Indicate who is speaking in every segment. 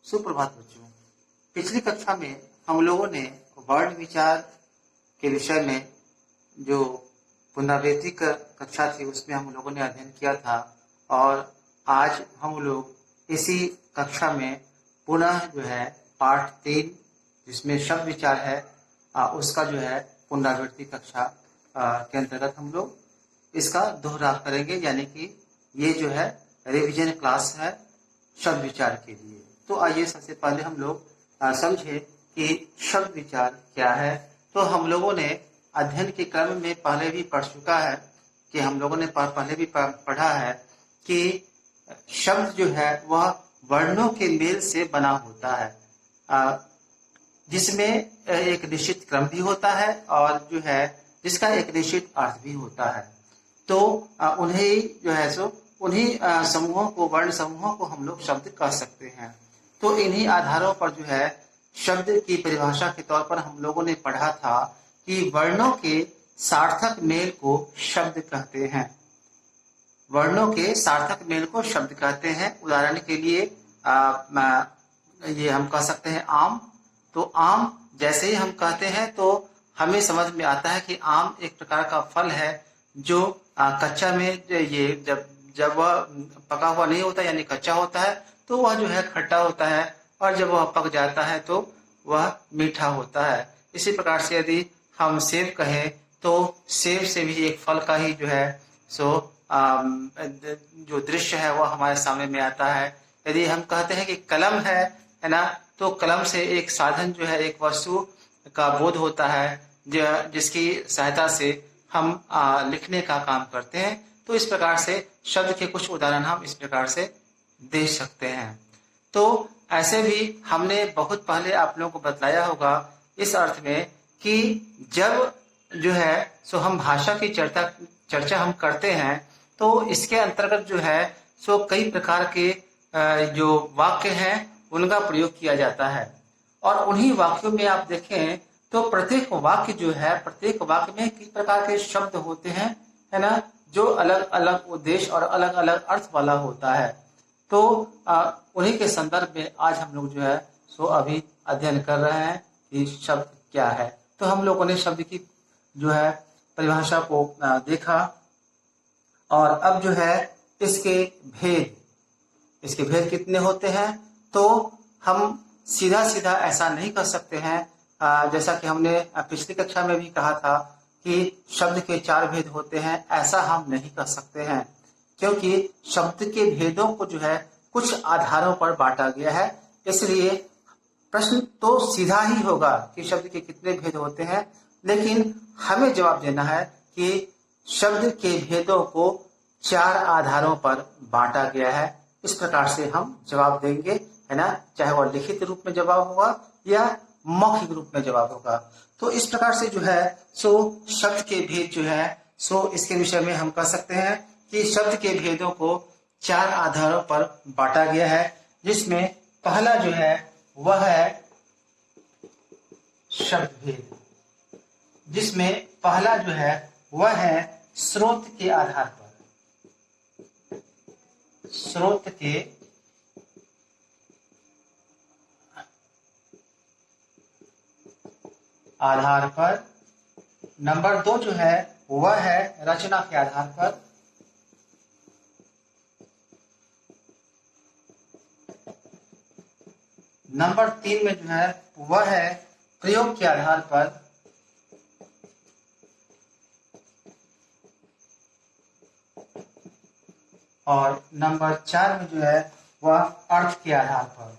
Speaker 1: सुप्रभात बच्चों। पिछली कक्षा में हम लोगों ने वर्ण विचार के विषय में जो पुनरावृत्ति कक्षा थी उसमें हम लोगों ने अध्ययन किया था और आज हम लोग इसी कक्षा में पुनः जो है पाठ 3 जिसमें शब्द विचार है उसका जो है पुनरावृत्ति कक्षा के अंतर्गत हम लोग इसका दोहराव करेंगे, यानी कि ये जो है रिवीजन क्लास है शब्द विचार के लिए। तो आइए सबसे पहले हम लोग समझे कि शब्द विचार क्या है। तो हम लोगों ने अध्ययन के क्रम में पहले भी पढ़ चुका है कि हम लोगों ने पहले भी पढ़ा है कि शब्द जो है वह वर्णों के मेल से बना होता है, जिसमें एक निश्चित क्रम भी होता है और जो है जिसका एक निश्चित अर्थ भी होता है। तो उन्हें जो है सो उन्हीं समूहों को, वर्ण समूहों को हम लोग शब्द कह सकते हैं। तो इन्हीं आधारों पर जो है शब्द की परिभाषा के तौर पर हम लोगों ने पढ़ा था कि वर्णों के सार्थक मेल को शब्द कहते हैं। वर्णों के सार्थक मेल को शब्द कहते हैं। उदाहरण के लिए ये हम कह सकते हैं आम। तो आम जैसे ही हम कहते हैं तो हमें समझ में आता है कि आम एक प्रकार का फल है जो कच्चा में ये जब वह पका हुआ नहीं होता यानी कच्चा होता है तो वह जो है खट्टा होता है, और जब वह पक जाता है तो वह मीठा होता है। इसी प्रकार से यदि हम सेब कहें तो सेब से भी एक फल का ही जो है सो जो दृश्य है वह हमारे सामने में आता है। यदि हम कहते हैं कि कलम है ना, तो कलम से एक साधन जो है, एक वस्तु का बोध होता है जिसकी सहायता से हम लिखने का काम करते हैं। तो इस प्रकार से शब्द के कुछ उदाहरण हम इस प्रकार से दे सकते हैं। तो ऐसे भी हमने बहुत पहले आप लोगों को बतलाया होगा इस अर्थ में कि जब जो है सो हम भाषा की चर्चा हम करते हैं तो इसके अंतर्गत जो है सो कई प्रकार के जो वाक्य हैं उनका प्रयोग किया जाता है। और उन्हीं वाक्यों में आप देखें तो प्रत्येक वाक्य जो है, प्रत्येक वाक्य में कई प्रकार के शब्द होते हैं, है ना, जो अलग अलग उद्देश्य और अलग अलग अर्थ वाला होता है। तो उन्हीं के संदर्भ में आज हम लोग जो है सो अभी अध्ययन कर रहे हैं कि शब्द क्या है। तो हम लोगों ने शब्द की जो है परिभाषा को देखा और अब जो है इसके भेद कितने होते हैं। तो हम सीधा सीधा ऐसा नहीं कर सकते हैं, जैसा कि हमने पिछली कक्षा में भी कहा था कि शब्द के 4 भेद होते हैं। ऐसा हम नहीं कर सकते हैं क्योंकि शब्द के भेदों को जो है कुछ आधारों पर बांटा गया है। इसलिए प्रश्न तो सीधा ही होगा कि शब्द के कितने भेद होते हैं, लेकिन हमें जवाब देना है कि शब्द के भेदों को 4 आधारों पर बांटा गया है। इस प्रकार से हम जवाब देंगे, है ना, चाहे वह लिखित रूप में जवाब होगा या मौखिक रूप में जवाब होगा। तो इस प्रकार से जो है सो शब्द के भेद जो है सो इसके विषय में हम कह सकते हैं कि शब्द के भेदों को 4 आधारों पर बांटा गया है, जिसमें पहला जो है वह है शब्द भेद, जिसमें पहला जो है वह है स्रोत के आधार पर। स्रोत के आधार पर। नंबर 2 जो है वह है रचना के आधार पर। नंबर 3 में जो है वह है प्रयोग के आधार पर। और नंबर 4 में जो है वह अर्थ के आधार पर।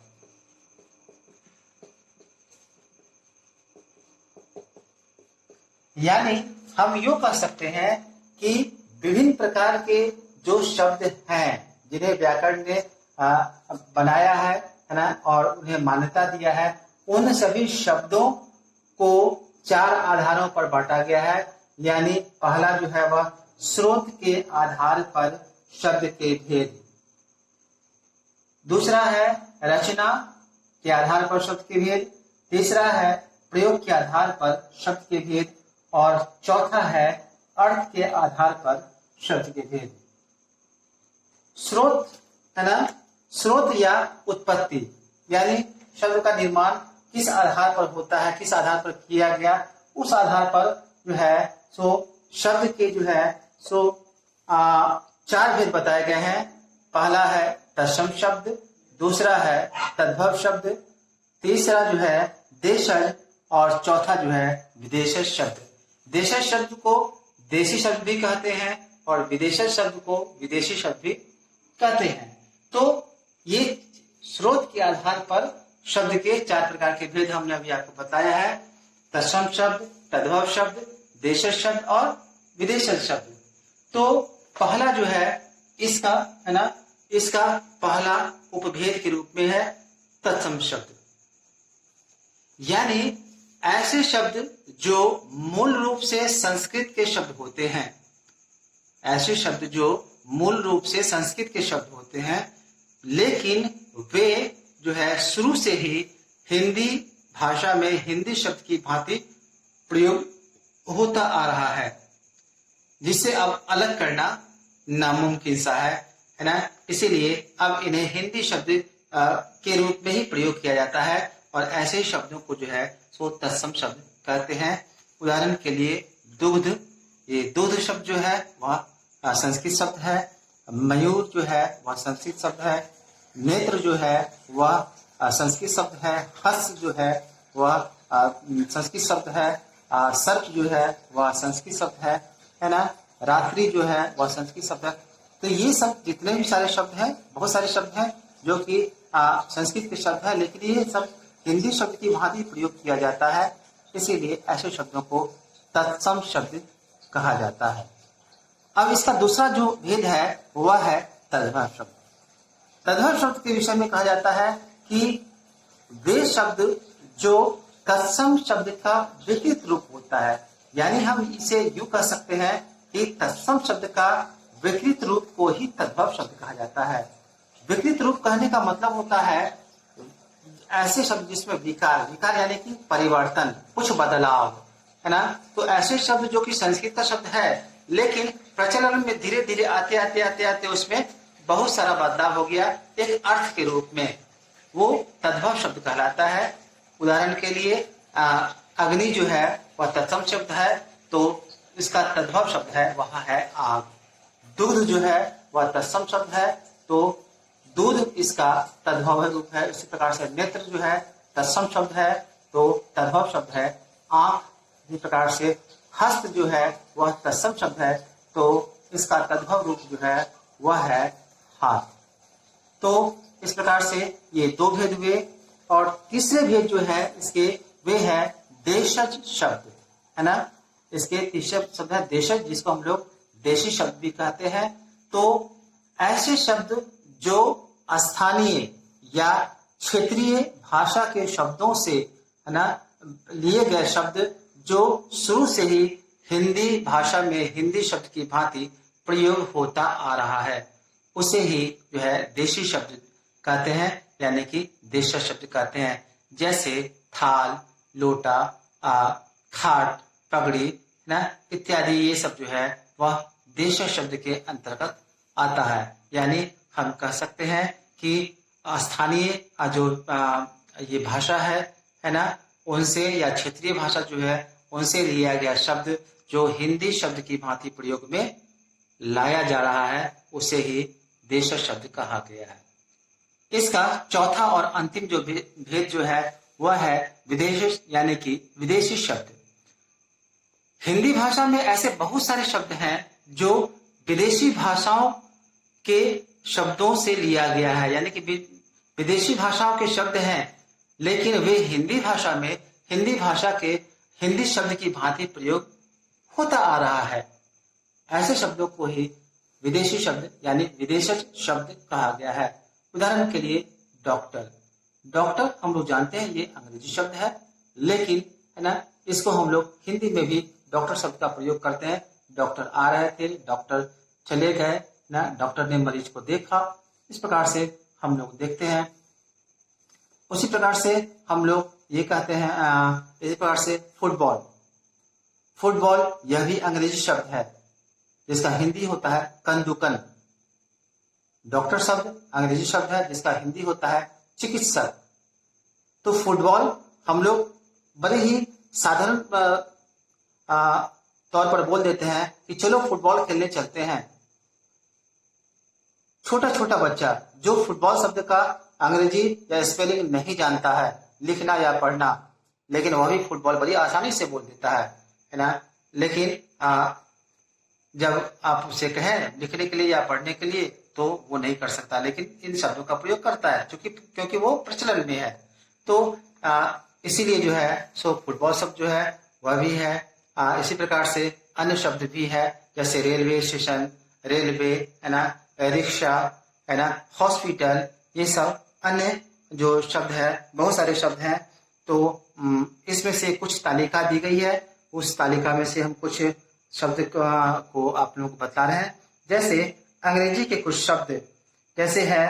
Speaker 1: यानी हम यूं कह सकते हैं कि विभिन्न प्रकार के जो शब्द हैं जिन्हें व्याकरण ने बनाया है ना, और उन्हें मान्यता दिया है, उन सभी शब्दों को 4 आधारों पर बांटा गया है। यानी पहला जो है वह स्रोत के आधार पर शब्द के भेद। दूसरा है रचना के आधार पर शब्द के भेद। तीसरा है प्रयोग के आधार पर शब्द के भेद। और चौथा है अर्थ के आधार पर शब्द के भेद। स्रोत है ना, स्रोत या उत्पत्ति, यानी शब्द का निर्माण किस आधार पर होता है, किस आधार पर किया गया, उस आधार पर जो है सो शब्द के जो है सो 4 भेद बताए गए हैं। पहला है तत्सम शब्द, दूसरा है तद्भव शब्द, तीसरा जो है देशज और चौथा जो है विदेशज शब्द। देशज शब्द को देशी शब्द भी कहते हैं और विदेशज शब्द को विदेशी शब्द भी कहते हैं। तो ये स्रोत के आधार पर शब्द के 4 प्रकार के भेद हमने अभी आपको बताया है, तत्सम शब्द, तद्भव शब्द, देशज शब्द और विदेशज शब्द। तो पहला जो है इसका है ना, इसका पहला उपभेद के रूप में है तत्सम शब्द, यानी ऐसे शब्द जो मूल रूप से संस्कृत के शब्द होते हैं, ऐसे शब्द जो मूल रूप से संस्कृत के शब्द होते हैं, लेकिन वे जो है शुरू से ही हिंदी भाषा में हिंदी शब्द की भांति प्रयोग होता आ रहा है, जिससे अब अलग करना नामुमकिन सा है ना। इसीलिए अब इन्हें हिंदी शब्द के रूप में ही प्रयोग किया जाता है और ऐसे शब्दों को जो है सो तत्सम शब्द कहते हैं। उदाहरण के लिए दुग्ध, ये दुग्ध शब्द जो है वह संस्कृत शब्द है। मयूर जो है वह संस्कृत शब्द है। नेत्र जो है वह संस्कृत शब्द है। हस्त जो है वह संस्कृत शब्द है। सर्प जो है वह संस्कृत शब्द है ना। रात्रि जो है वह संस्कृत शब्द है। तो ये सब जितने भी सारे शब्द हैं, बहुत सारे शब्द हैं जो कि संस्कृत के शब्द है, लेकिन ये सब हिंदी शब्द की भांति प्रयोग किया जाता है। इसीलिए ऐसे शब्दों को तत्सम शब्द कहा जाता है। अब इसका दूसरा जो भेद है वह है तद्भव शब्द। तद्भव शब्द के विषय में कहा जाता है कि वे शब्द जो तत्सम शब्द का विकृत रूप होता है, यानी हम इसे यूं कह सकते हैं कि तत्सम शब्द का विकृत रूप को ही तद्भव शब्द कहा जाता है। विकृत रूप कहने का मतलब होता है ऐसे शब्द जिसमें विकार यानी कि परिवर्तन, कुछ बदलाव, है ना। तो ऐसे शब्द जो कि संस्कृत का शब्द है, लेकिन प्रचलन में धीरे धीरे आते आते उसमें बहुत सारा बदलाव हो गया एक अर्थ के रूप में, वो तद्भव शब्द कहलाता है। उदाहरण के लिए अग्नि जो है वह तत्सम शब्द है, तो इसका तद्भव शब्द है वह है आग। दूध जो है वह तत्सम शब्द है, तो दूध इसका तद्भव रूप है। इसी प्रकार से नेत्र जो है तत्सम शब्द है, तो तद्भव शब्द है आंख। इसी प्रकार से हस्त जो है वह तत्सम शब्द है, तो इसका तद्भव रूप जो है वह है हाथ। तो इस प्रकार से ये 2 भेद हुए। और तीसरे भेद जो है इसके वे है देशज शब्द, है ना। इसके तीसरे शब्द है देशज, जिसको हम लोग देशी शब्द भी कहते हैं। तो ऐसे शब्द जो स्थानीय या क्षेत्रीय भाषा के शब्दों से, है ना, लिए गए शब्द जो शुरू से ही हिंदी भाषा में हिंदी शब्द की भांति प्रयोग होता आ रहा है, उसे ही जो है देशी शब्द कहते हैं, यानी कि देशज शब्द कहते हैं। जैसे थाल, लोटा, खाट, पगड़ी ना इत्यादि, ये सब जो है वह देशज शब्द के अंतर्गत आता है। यानी हम कह सकते हैं कि स्थानीय जो ये भाषा है ना, उनसे या क्षेत्रीय भाषा जो है उनसे लिया गया शब्द जो हिंदी शब्द की भांति प्रयोग में लाया जा रहा है, उसे ही देशज शब्द कहा गया है। इसका चौथा और अंतिम जो भेद जो है वह है विदेश, यानी कि विदेशी शब्द। हिंदी भाषा में ऐसे बहुत सारे शब्द हैं जो विदेशी भाषाओं के शब्दों से लिया गया है, यानी कि विदेशी भाषाओं के शब्द हैं, लेकिन वे हिंदी भाषा में हिंदी भाषा के हिंदी शब्द की भांति प्रयोग होता आ रहा है। ऐसे शब्दों को ही विदेशी शब्द यानी विदेशज शब्द कहा गया है। उदाहरण के लिए डॉक्टर। डॉक्टर हम लोग जानते हैं ये अंग्रेजी शब्द है, लेकिन है ना, इसको हम लोग हिंदी में भी डॉक्टर शब्द का प्रयोग करते हैं। डॉक्टर आ रहे थे, डॉक्टर चले गए ना, डॉक्टर ने मरीज को देखा, इस प्रकार से हम लोग देखते हैं। उसी प्रकार से हम लोग ये कहते हैं, इसी प्रकार से फुटबॉल। फुटबॉल यह भी अंग्रेजी शब्द है जिसका हिंदी होता है कंदुकन। डॉक्टर शब्द अंग्रेजी शब्द है जिसका हिंदी होता है चिकित्सक। तो फुटबॉल हम लोग बड़े ही साधारण तौर पर बोल देते हैं कि चलो फुटबॉल खेलने चलते हैं। छोटा छोटा बच्चा जो फुटबॉल शब्द का अंग्रेजी या स्पेलिंग नहीं जानता है, लिखना या पढ़ना, लेकिन वह भी फुटबॉल बड़ी आसानी से बोल देता है ना। लेकिन जब आप उसे कहें लिखने के लिए या पढ़ने के लिए तो वो नहीं कर सकता, लेकिन इन शब्दों का प्रयोग करता है क्योंकि वो प्रचलन में है। तो इसीलिए जो है सो फुटबॉल शब्द जो है वह भी है। इसी प्रकार से अन्य शब्द भी है, जैसे रेलवे स्टेशन, रेलवे है ना, रिक्शा है ना, हॉस्पिटल, ये सब अन्य जो शब्द है, बहुत सारे शब्द हैं। तो इसमें से कुछ तालिका दी गई है, उस तालिका में से हम कुछ शब्द को आप लोगों को बता रहे हैं। जैसे अंग्रेजी के कुछ शब्द जैसे है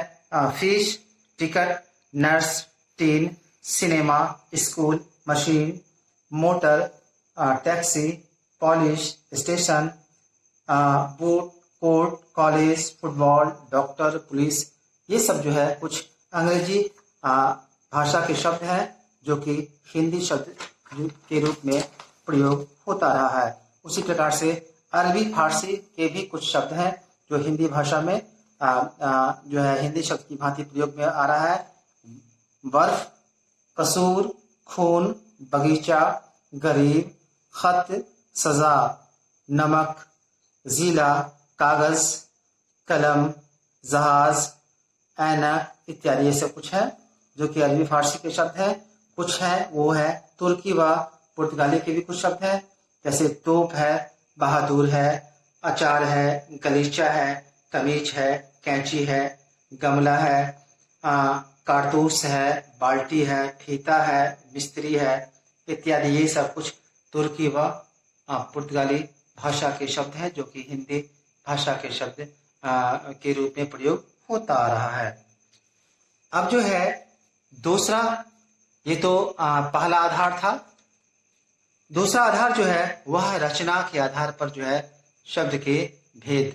Speaker 1: fees, ticket, nurse, tin, cinema, school, machine, motor, taxi, polish, station, boot, court, college, football, doctor, police, ये सब जो है कुछ अंग्रेजी भाषा के शब्द हैं जो कि हिंदी शब्द के रूप में प्रयोग होता रहा है। उसी प्रकार से अरबी फारसी के भी कुछ शब्द हैं जो हिंदी भाषा में जो है हिंदी शब्द की भांति प्रयोग में आ रहा है। बर्फ, कसूर, खून, बगीचा, गरीब, खत, सजा, नमक, जिला, कागज, कलम, जहाज, ऐनक इत्यादि, ये सब कुछ है जो कि अरबी फारसी के शब्द हैं। कुछ है वो है तुर्की व पुर्तगाली के भी कुछ शब्द हैं, जैसे तोप है, बहादुर है, अचार है, गलीचा है, कमीज है, कैंची है, गमला है, कारतूस है, बाल्टी है, फीता है, मिस्त्री है इत्यादि, ये सब कुछ तुर्की व पुर्तगाली भाषा के शब्द हैं जो कि हिंदी भाषा के शब्द के रूप में प्रयोग होता आ रहा है। अब जो है दूसरा, ये तो पहला आधार था। दूसरा आधार जो है वह रचना के आधार पर जो है शब्द के भेद